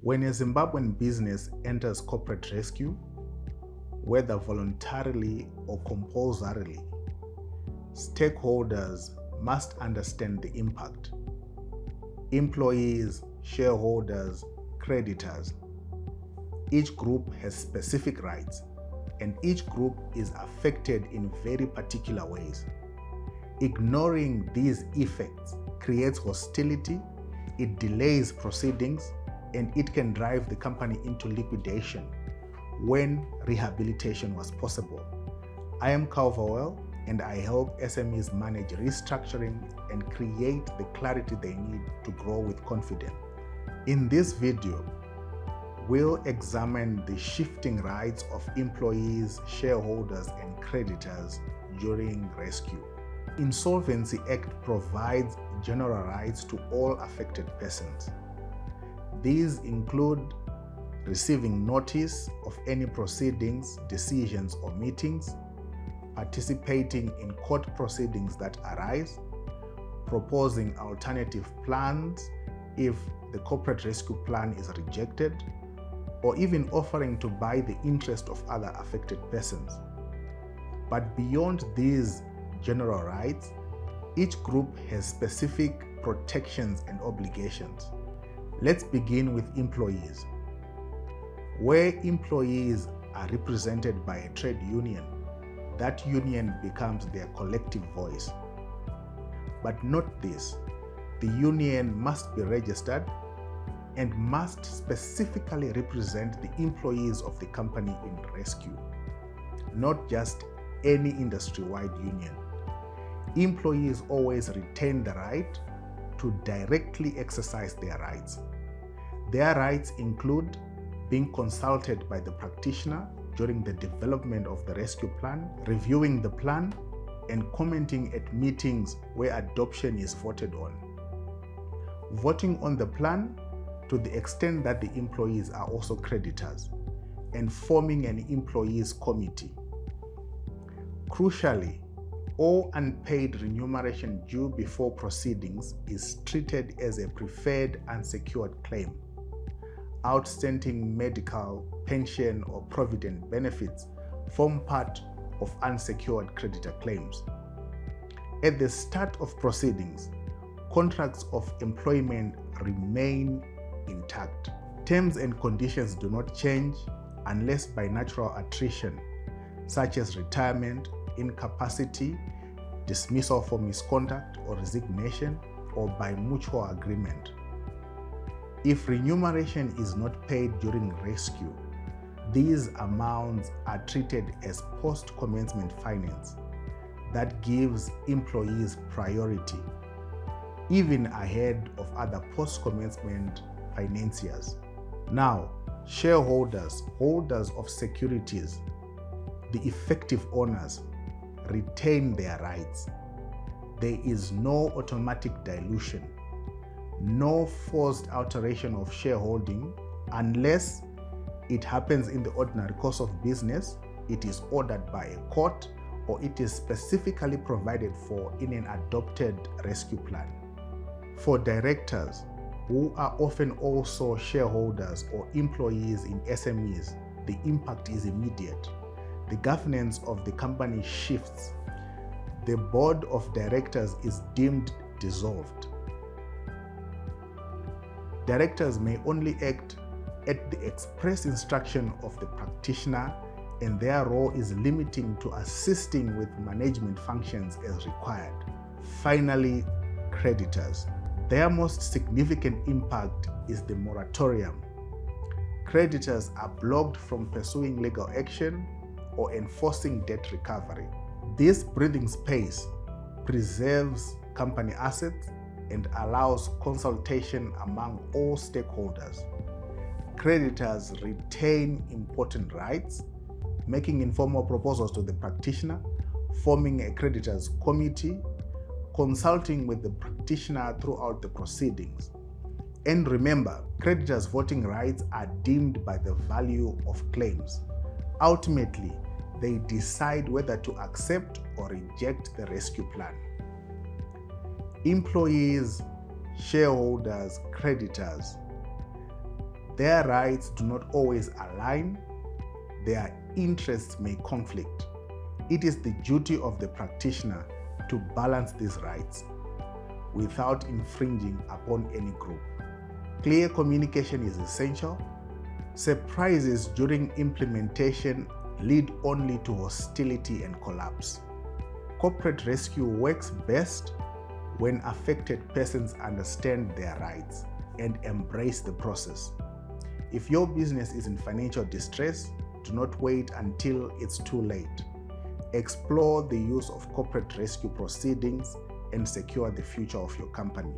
When a Zimbabwean business enters corporate rescue, whether voluntarily or compulsorily, stakeholders must understand the impact. Employees, shareholders, creditors. Each group has specific rights, and each group is affected in very particular ways. Ignoring these effects creates hostility, it delays proceedings, and it can drive the company into liquidation when rehabilitation was possible. I am Calverwell, and I help SMEs manage restructuring and create the clarity they need to grow with confidence. In this video, we'll examine the shifting rights of employees, shareholders, and creditors during rescue. Insolvency Act provides general rights to all affected persons. These include receiving notice of any proceedings, decisions, or meetings, participating in court proceedings that arise, proposing alternative plans if the corporate rescue plan is rejected, or even offering to buy the interest of other affected persons. But beyond these general rights, each group has specific protections and obligations. Let's begin with employees. Where employees are represented by a trade union, that union becomes their collective voice. But note this, the union must be registered and must specifically represent the employees of the company in rescue, not just any industry-wide union. Employees always retain the right to directly exercise their rights. Their rights include being consulted by the practitioner during the development of the rescue plan, reviewing the plan, and commenting at meetings where adoption is voted on. Voting on the plan to the extent that the employees are also creditors, and forming an employees committee. Crucially, all unpaid remuneration due before proceedings is treated as a preferred unsecured claim. Outstanding medical, pension, or provident benefits form part of unsecured creditor claims. At the start of proceedings, contracts of employment remain intact. Terms and conditions do not change unless by natural attrition, such as retirement, incapacity, dismissal for misconduct or resignation, or by mutual agreement. If remuneration is not paid during rescue, these amounts are treated as post-commencement finance that gives employees priority, even ahead of other post-commencement financiers. Now, shareholders, holders of securities, the effective owners, retain their rights. There is no automatic dilution, no forced alteration of shareholding unless it happens in the ordinary course of business, it is ordered by a court, or it is specifically provided for in an adopted rescue plan. For directors, who are often also shareholders or employees in SMEs, the impact is immediate. The governance of the company shifts. The board of directors is deemed dissolved. Directors may only act at the express instruction of the practitioner, and their role is limiting to assisting with management functions as required. Finally, creditors. Their most significant impact is the moratorium. Creditors are blocked from pursuing legal action or enforcing debt recovery. This breathing space preserves company assets and allows consultation among all stakeholders. Creditors retain important rights, making informal proposals to the practitioner, forming a creditors committee, consulting with the practitioner throughout the proceedings. And remember, creditors' voting rights are deemed by the value of claims. Ultimately, they decide whether to accept or reject the rescue plan. Employees, shareholders, creditors. Their rights do not always align, their interests may conflict. It is the duty of the practitioner to balance these rights without infringing upon any group. Clear communication is essential. Surprises during implementation lead only to hostility and collapse. Corporate rescue works best when affected persons understand their rights and embrace the process. If your business is in financial distress, do not wait until it's too late. Explore the use of corporate rescue proceedings and secure the future of your company.